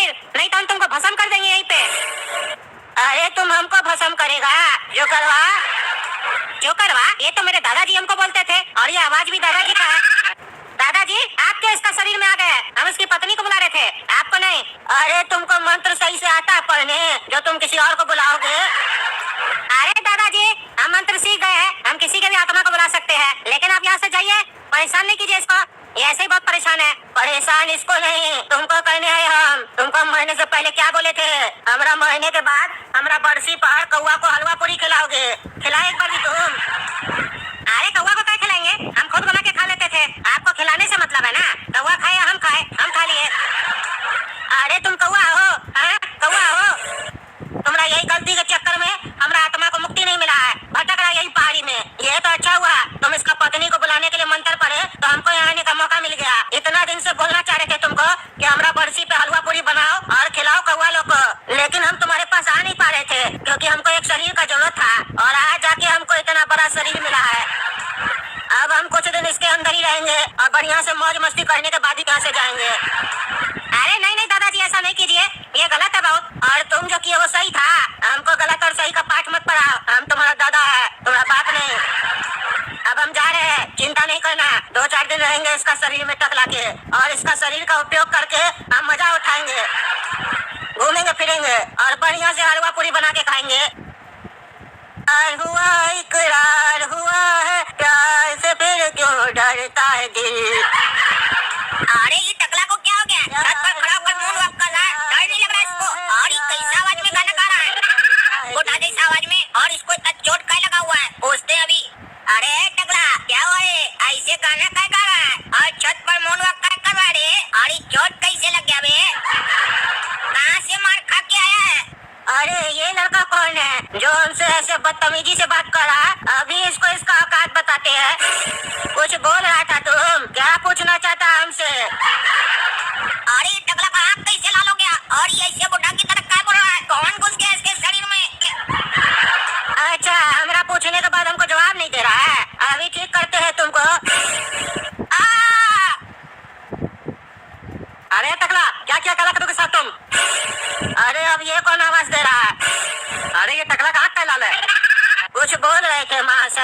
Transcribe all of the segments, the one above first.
शरीर, नहीं तो हम तुमको भस्म कर देंगे यहीं पे। अरे तुम हमको भस्म करेगा? जो करवा जो करवा, ये तो मेरे दादाजी हमको बोलते थे, और ये आवाज भी दादाजी का है। दादाजी, आप क्या इसका शरीर में आ गए? हम इसकी पत्नी को बुला रहे थे, आपको नहीं। अरे तुमको मंत्र सही से आता है पढ़ने, जो तुम किसी और को बुलाओगे? अरे दादाजी, हम मंत्र सीख गए हैं, हम किसी के भी आत्मा को बुला सकते हैं, लेकिन आप यहाँ से जाइए, परेशान नहीं कीजिए इसको, ये ऐसे ही बहुत परेशान है। परेशान इसको नहीं, तुमको करने हैं हम। तुमको मरने से पहले क्या बोले थे? हमरा मरने के बाद हमरा बरसी पहाड़ कौवा को हलवा पूरी खिलाओगे। खिलाए एक बार भी तुम? अरे कौवा को क्या खिलाएंगे, हम खुद बना के खा लेते थे। आपको खिलाने से मतलब है ना, कौवा खाए या हम खाए, हम खा लिए। अरे तुम कौवा हो? हाँ कौवा हो? तुम्हारा यही गलती के चक्कर में हमरा आत्मा को मुक्ति नहीं मिला है, भटक रहा यही पहाड़ी में। ये तो अच्छा हुआ तुम इसका पत्नी को बुलाने के लिए मंत्र पढ़े, तो हमको यहाँ आने का मौका मिल गया। इतना दिन से बोलना चाह रहे थे तुमको कि हमरा बरसी पे हलवा पूरी बनाओ और खिलाओ कौवा लोग को, लेकिन हम तुम्हारे पास आ नहीं पा रहे थे, क्योंकि हमको एक शरीर का जरूरत था, और आज जाके हमको इतना बड़ा शरीर मिला है। अब हम कुछ दिन इसके अंदर ही रहेंगे और बढ़िया से मौज मस्ती करने के बाद ही यहाँ से जाएंगे। अरे नहीं नहीं दादाजी, ऐसा नहीं कीजिए, ये गलत है बहुत, और तुम जो किए वो सही था। हमको गलत और सही का पाठ मत पढ़ाओ, हम तुम्हारा दादा है, तुम्हारा बाप नहीं। अब हम जा रहे हैं, चिंता नहीं करना, 2-4 दिन रहेंगे इसका शरीर में टकला के, और इसका शरीर का उपयोग करके हम मजा उठाएंगे, घूमेंगे फिरेंगे और बढ़िया से हलवा पूरी बना के खाएंगे। हुआ इकरार हुआ है प्यार से, फिर क्यों डरता है दिल। अरे ये टकला को क्या हो गया? छत पर खड़ा होकर मून वॉक कर रहा है, डर नहीं लग रहा इसको? और ये कैसा आवाज में गाना गा रहा है, गोटा जैसा आवाज में, और इसको इतना चोट क्या लगा हुआ है? पूछते हैं अभी। अरे टकला क्या हुआ रे, ऐसे गाना क्या गा रहा है और छत पर मून वॉक क्या कर रहा है रे? और ये चोट कैसे लग गया बे? कहाँ से मार खा के आया है? अरे ये लड़का कौन है जो हमसे ऐसे बदतमीजी से बात कर रहा है? अभी इसको इसका औकात बताते हैं। कुछ बोल रहा था तुम, क्या पूछना चाहता हमसे? अरे टकला का आँख कैसे लाल हो गया, और ये ऐसे बुढ़ा की तरह क्या बोल रहा है? कौन घुस गया इसके शरीर में? अच्छा, हमरा पूछने के बाद हमको जवाब नहीं दे रहा है, अभी ठीक करते हैं तुमको। अरे टकला, क्या क्या करा करोगे साथ तुम? अरे अब ये कौन आवाज दे रहा है? अरे ये टकला का आँख क्या लाल है? कुछ बोल रहे थे माँ से?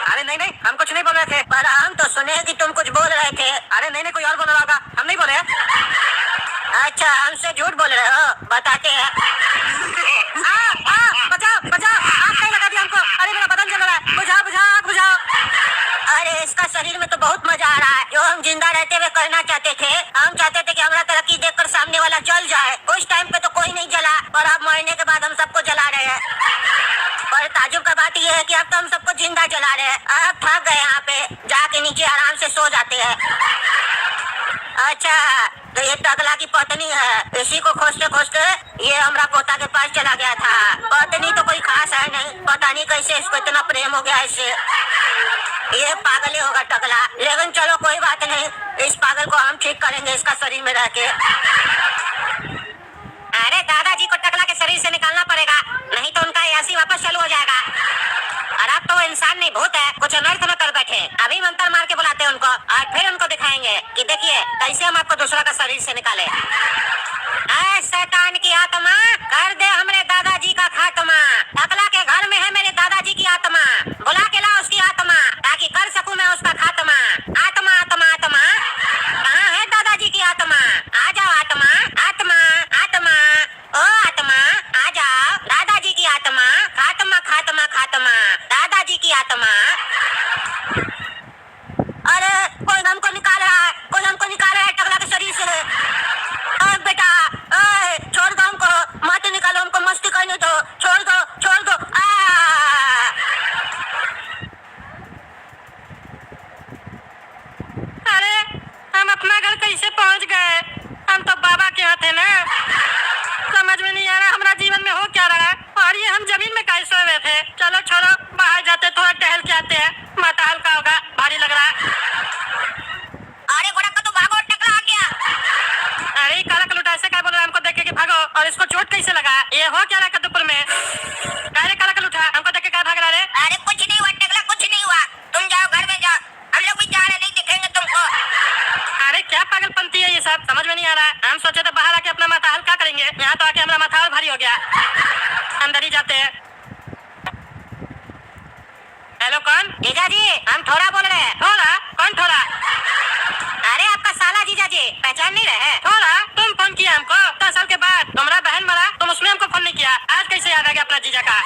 अरे नहीं नहीं, हम कुछ नहीं बोल रहे थे, पर हम तो सुने कि तुम कुछ बोल रहे थे। अरे नहीं नहीं, कोई और बोल रहा होगा, हम नहीं बोले। अच्छा, हमसे झूठ बोल रहे हो, बताते हैं। बचाओ बचाओ, आग कहीं लगा दिया हमको, अरे मेरा बदन जल रहा है, बुझाओ बुझाओ आग बुझाओ। अरे इसका शरीर में तो बहुत मजा आ रहा है, जो हम जिंदा रहते हुए करना चाहते थे। हम चाहते थे कि हमारा तरक्की देखकर सामने वाला जल जाए। उस टाइम पे तो कोई नहीं जला, पर अब मरने के बाद हम सबको जला रहे हैं। पर ताजुब का बात यह है कि अब तो हम सबको जिंदा जला रहे हैं। अब थक गए, यहाँ पे जाके नीचे आराम से सो जाते हैं। अच्छा, तो ये टकला की पत्नी है, इसी को खोजते खोजते ये हमरा पोता के पास चला गया था। पत्नी तो कोई खास है नहीं, पता नहीं कैसे इसको इतना प्रेम हो गया इससे। ये पागल ही होगा टकला, लेकिन चलो कोई बात नहीं, इस पागल को हम ठीक करेंगे इसका शरीर में रह के। अरे दादाजी को टकला के शरीर से निकालना पड़ेगा, नहीं तो उनका ऐसी वापस चालू हो जाएगा। और अब तो वो इंसान नहीं भूत है, कुछ अनर्थ में कर बैठे। अभी मंत्र मार के बुलाते हैं उनको, और फिर उनको दिखाएंगे कि देखिए कैसे हम आपको दूसरा का शरीर से निकाले। शैतान की आत्मा, कर दे हमरे दादाजी का खात्मा। टकला के घर में है मेरे दादाजी की आत्मा, बुला के ला उसकी आत्मा, ताकि कर सकूं मैं उसका खात्मा। आत्मा आत्मा आत्मा, कहाँ है दादाजी की आत्मा? आ जाओ आत्मा आत्मा आत्मा, ओ आत्मा आ जाओ, दादाजी की आत्मा, खात्मा खात्मा खात्मा, दादाजी की आत्मा। अरे कोई हमको निकाल रहा है, कोई हमको निकाल रहा है टकला के शरीर से। बेटा छोड़ दो हमको, मत निकालो हमको, मस्ती करने दो, छोड़ दो छोड़ दो। अरे हम अपना घर कैसे पहुंच गए? हम तो बाबा के यहाँ थे ना, समझ में नहीं आ रहा हमारा जीवन में हो क्या रहा है, और ये हम जमीन में कैसे हुए थे। चलो छोड़ो, बाहर जाते थोड़ा टहल के आते हैं, माथा हल्का होगा, भारी लग रहा है। अरे गोड़ा का तो भागो, टकला आ गया। अरे काला कलूटा ऐसे क्या बोल रहा है हमको देख के कि भागो, और इसको चोट कैसे लगा? ये हो क्या रहा कद्दूपुर में? अरे काला कलूटा हमको देख के क्या भाग रहा है? अरे कुछ नहीं हुआ टकला, कुछ नहीं हुआ, तुम जाओ घर में जाओ, हम लोग भी जा रहे, नहीं दिखेंगे तुमको। अरे क्या पागलपंती है ये सब, समझ में नहीं आ रहा है। हम सोचे तो बाहर हो गया, अंदर ही जाते हैं। हेलो कौन? जीजा जी हम थोड़ा बोल रहे हैं। थोड़ा? कौन थोड़ा? अरे आपका साला जीजा जी, पहचान नहीं रहे? थोड़ा? तुम फोन किया हमको 10 साल के बाद? तुम्हारा बहन मरा, तुम उसमें हमको फोन नहीं किया, आज कैसे याद आ गया अपना जीजा का?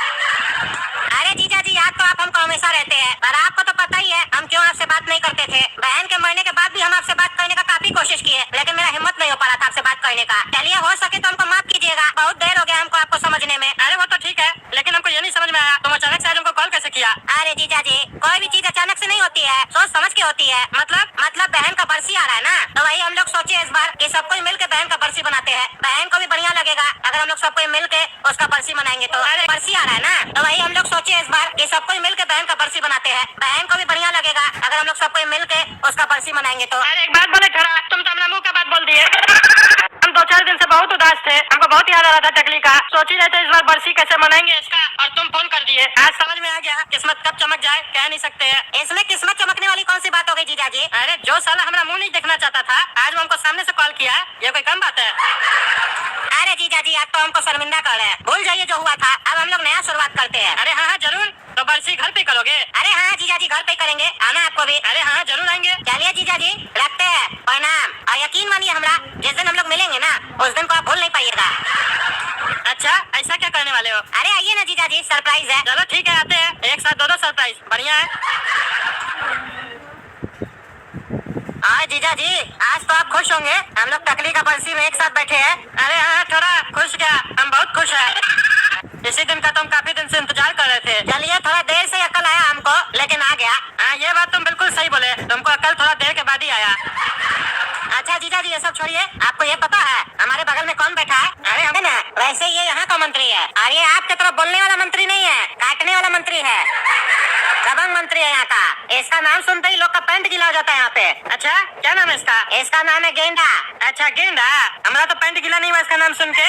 अरे जीजा जी याद तो आप हमको हमेशा रहते हैं, पर आपको तो पता ही है हम क्यों आपसे बात नहीं करते थे। बहन के मरने के बाद भी हम आपसे बात करने का काफी कोशिश किए, लेकिन मेरा हिम्मत नहीं हो पा रहा था आपसे बात करने का। चलिए हो सके तो हमको माफ कीजिएगा, बहुत देर हो गया हमको आपको समझने में। अरे वो तो ठीक है, लेकिन हमको ये नहीं समझ में आया तुम अचानक से आज हमको कॉल कैसे किया? अरे जीजा जी कोई भी चीज अचानक से नहीं होती है, सोच समझ के होती है। मतलब बहन का बरसी आ रहा है ना, तो वही हम लोग सोचे इस बार कि सब कोई मिल के बहन का बरसी बनाते हैं। बहन को भी बढ़िया लगेगा अगर हम लोग सब कोई मिल के उसका बरसी मनाएंगे तो। अरे बरसी आ रहा है ना, तो वही हम लोग सोचे इस बार कि सब कोई मिल के बहन का बरसी बनाते हैं। बहन को भी बढ़िया लगेगा अगर हम लोग सब कोई मिल के उसका बरसी मनाएंगे तो। अरे एक बात बोले थोड़ा, तुम तो अपना मुंह का बात बोल दिए। हम 2-4 दिन से बहुत उदास थे, हमको बहुत याद आ रहा था टकली का, सोच ही रहे थे इस बार बरसी कैसे मनाएंगे इसका, और तुम फोन कर दिए। आज समझ में आ गया, किस्मत कब चमक जाए कह नहीं सकते हैं। इसमें किस्मत चमकने वाली कौन सी बात हो गई जीजा जी? अरे जो साला हमारा मुंह नहीं देखना चाहता था, आज वो हमको सामने से कॉल किया, ये कोई कम बात है? अरे जीजा जी आप तो हमको शर्मिंदा कर रहे हैं, भूल जाइए जो हुआ था, अब हम लोग नया शुरुआत करते हैं। अरे हाँ जरूर, तो बरसी घर पे करोगे? अरे हाँ जीजा जी घर पे करेंगे, आना आपको भी। अरे हाँ जरूर आएंगे। चलिए जीजा जी रखते हैं, प्रणाम। और यकीन मानिए हमरा, जिस दिन हम लोग मिलेंगे ना उस दिन को आप भूल नहीं पाइएगा। अच्छा ऐसा क्या करने वाले हो? अरे आइए ना जीजा जी, सरप्राइज है। चलो ठीक है, आते हैं, एक साथ दो सरप्राइज, बढ़िया है। और जीजा जी आज तो आप खुश होंगे, हम लोग टकली का बरसी में एक साथ बैठे हैं। अरे हाँ थोड़ा खुश क्या, हम बहुत खुश हैं। इसी दिन का तुम काफी दिन से इंतजार कर रहे थे। चलिए थोड़ा देर से अकल आया हमको, लेकिन आ गया। हाँ ये बात तुम बिल्कुल सही बोले, तुमको अकल थोड़ा देर के बाद ही आया। अच्छा जीजा जी ये सब छोड़िए, आपको ये पता है हमारे बगल में कौन बैठा है? अरे है ना, वैसे ये यहाँ का मंत्री है, और ये आपके तरफ बोलने वाला मंत्री नहीं है, काटने वाला मंत्री है। दबंग मंत्री है यहाँ का। इसका नाम सुनते ही लोग का पैंट गीला हो जाता है यहाँ पे। अच्छा क्या नाम है इसका? इसका नाम है गेंडा। अच्छा गेंडा, हमारा तो पैंट गीला नहीं हुआ इसका नाम सुन के।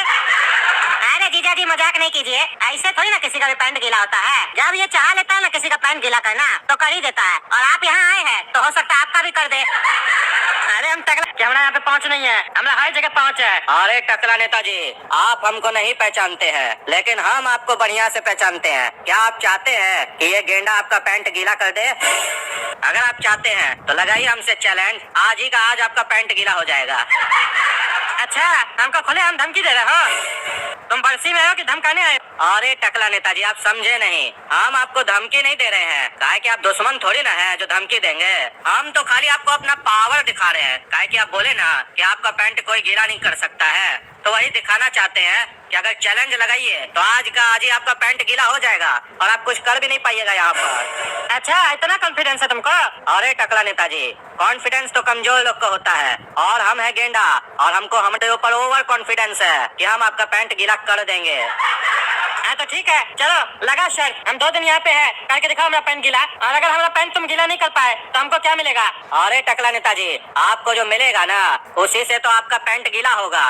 अरे जीजा जी मजाक नहीं कीजिए, ऐसे थोड़ी ना किसी का भी पैंट गीला होता है। जब ये चाह लेता है ना किसी का पैंट गीला करना तो कर ही देता है, और आप यहाँ आए हैं तो हो सकता है आपका भी कर दे। अरे हम टकला कि हमारा यहाँ पे पहुँच नहीं है, हमारा हर जगह पहुँच है। अरे टकला नेताजी आप हमको नहीं पहचानते हैं, लेकिन हम आपको बढ़िया से पहचानते हैं। क्या आप चाहते हैं कि ये गेंडा आपका पैंट गीला कर दे? अगर आप चाहते हैं तो लगाइए हमसे चैलेंज, आज ही का आज आपका पैंट गीला हो जाएगा। अच्छा हमको खुले हम धमकी दे रहे हो? तुम बरसी में हो कि धमकाने आए? अरे टकला नेताजी आप समझे नहीं, हम आपको धमकी नहीं दे रहे हैं, काहे कि आप दुश्मन थोड़ी ना है जो धमकी देंगे। हम तो खाली आपको अपना पावर दिखा रहे हैं, काहे कि आप बोले ना कि आपका पैंट कोई गीला नहीं कर सकता है, तो वही दिखाना चाहते हैं कि अगर चैलेंज लगाइए तो आज का आज ही आपका पैंट गीला हो जाएगा और आप कुछ कर भी नहीं पाइएगा यहाँ पर। अच्छा इतना कॉन्फिडेंस है तुमको? अरे टकला नेताजी कॉन्फिडेंस तो कमजोर लोग का होता है, और हम है गेंडा, और हमको हमारे ऊपर ओवर कॉन्फिडेंस है कि हम आपका पैंट गीला कर देंगे। हाँ तो ठीक है, चलो लगा शर्त, हम 2 दिन यहाँ पे है, करके दिखाओ हमारा पैंट गीला, और अगर हमारा पैंट तुम गीला नहीं कर पाए तो हमको क्या मिलेगा? अरे टकला नेताजी आपको जो मिलेगा ना उसी से तो आपका पैंट गीला होगा,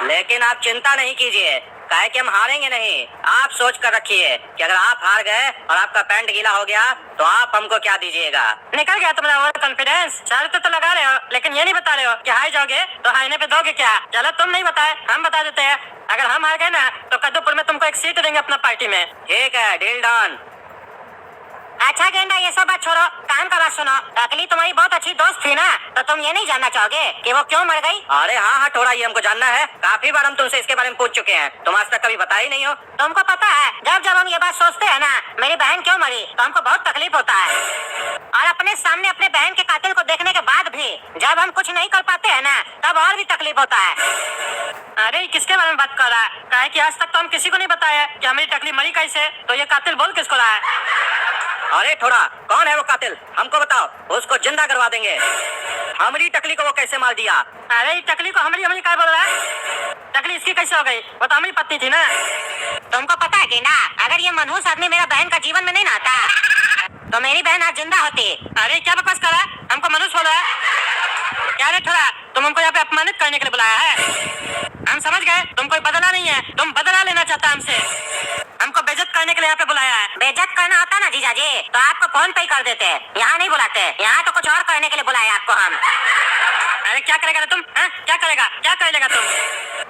लेकिन आप चिंता नहीं कीजिए, काहे कि हम हारेंगे नहीं। आप सोच कर रखिए कि अगर आप हार गए और आपका पैंट गीला हो गया तो आप हमको क्या दीजिएगा। निकल गया तुम्हारा ओवर कॉन्फिडेंस। शर्त तो लगा रहे हो, लेकिन ये नहीं बता रहे हो कि हार जाओगे तो हारने पे दोगे क्या। चलो तुम नहीं बताए, हम बता देते हैं, अगर हम हार गए ना तो कद्दूपुर में तुमको एक सीट देंगे अपना पार्टी में। ठीक है डील डन। अच्छा गेंडा ये सब बात छोड़ो, काम का बात सुनो। टकली तुम्हारी बहुत अच्छी दोस्त थी ना, तो तुम ये नहीं जानना चाहोगे कि वो क्यों मर गई? अरे हाँ हाँ थोड़ा ये हमको जानना है, काफी बार हम तुमसे इसके बारे में पूछ चुके हैं, तुम आज तक कभी बता ही नहीं हो। तुमको पता है जब जब हम ये बात सोचते हैं ना मेरी बहन क्यों मरी, तो हमको बहुत तकलीफ होता है, और अपने सामने अपने बहन के कातिल को देखने के बाद भी जब हम कुछ नहीं कर पाते हैं ना तब और भी तकलीफ होता है। अरे किसके बारे में बात कर रहा है? काहे कि आज तक तो हम किसी को नहीं बताया कि हमारी टकली मरी कैसे, तो ये कातिल बोल किसको रहा है? अरे थोड़ा कौन है वो कातिल, हमको बताओ, उसको जिंदा करवा देंगे। हमारी टकली को वो कैसे मार दिया? अरे ये टकली को हमारी हमारी क्या बोल रहा है? टकली इसकी कैसे हो गई? वो तो हमारी पत्नी थी ना। तुमको पता है कि ना अगर ये मनहूस आदमी मेरा बहन का जीवन में नहीं ना आता तो मेरी बहन आज जिंदा होती। अरे क्या बकवास कर रहा है, हमको मनुष्य बोल रहा है क्या? रे थोड़ा तुम हमको यहाँ पे अपमानित करने के लिए बुलाया है? हम समझ गए तुम कोई बदला नहीं है, तुम बदला लेना चाहता हमसे, हमको बेइज्जत करने के लिए यहाँ पे बुलाया है। बेइज्जत करना होता ना जीजा जी तो आपको फोन पे ही कर देते, यहाँ नहीं बुलाते, यहाँ तो कुछ और करने के लिए बुलाया आपको हम। अरे क्या करेगा रे तुम? हाँ? क्या करेगा? क्या कर लेगा तुम?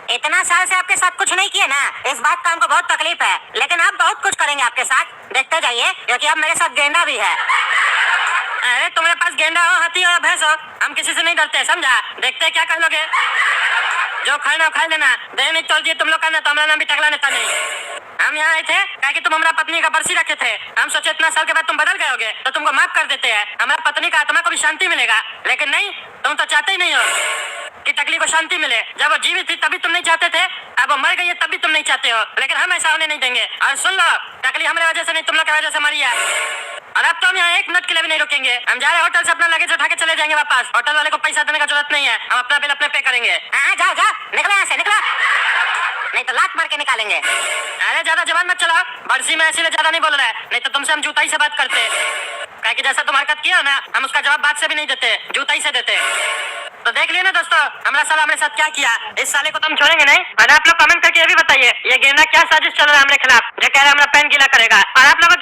इतना साल से आपके साथ कुछ नहीं किया ना, इस बात का हमको बहुत तकलीफ है, लेकिन आप बहुत कुछ करेंगे आपके साथ, देखते जाइए, क्योंकि अब मेरे साथ गेंडा भी है। अरे तुम्हारे पास गेंडा हो, हाथी हो, भैंस हो, हम किसी से नहीं डरते, समझा? देखते हैं क्या कर लोगे। जो खाना खा लेना, दे नहीं तोड़ दिए तुम लोग का ना, तो हमारा नाम भी टकला नेता नहीं। हम यहाँ आए थे क्या कि तुम हमारा पत्नी का बरसी रखे थे, हम सोचे इतना साल के बाद तुम बदल गए होगे तो तुमको माफ कर देते हैं, हमारा पत्नी का आत्मा को भी शांति मिलेगा। लेकिन नहीं, तुम तो चाहते ही नहीं हो कि टकली को शांति मिले। जब वो जीवित थी तभी तुम नहीं चाहते थे, अब वो मर गई है तब भी तुम नहीं चाहते हो, लेकिन हम ऐसा होने नहीं देंगे। और सुन लो, टकली हमारे वजह से नहीं, तुम लोग की वजह से मरी है। और अब तो हम यहाँ एक मिनट के लिए भी नहीं रुकेंगे, हम जा रहे होटल से अपना लगेज उठा के चले जाएंगे वापस। होटल वाले को पैसा देने का जरूरत नहीं है, हम अपना बिल अपने पे करेंगे। हाँ जाओ जाओ, निकलो यहाँ से, निकलो, नहीं तो लात मार के निकालेंगे। अरे ज्यादा जवान मत चलाओ, बरसी में इसीलिए ज्यादा नहीं बोल रहा है, नहीं तो तुमसे हम जूताई से बात करते। क्या कि जैसा तुम हरकत किया ना, हम उसका जवाब बात से भी नहीं देते, जूताई से देते। तो देख लिया ना दोस्तों, हमारा साला हमारे साथ क्या किया। इस साले को तो हम छोड़ेंगे नहीं। और आप लोग कमेंट करके ये भी बताइए, ये गेंडा क्या साजिश चल रहा है हमारे खिलाफ, जो कह रहा है हमारा पैन गीला करेगा। और आप लोगों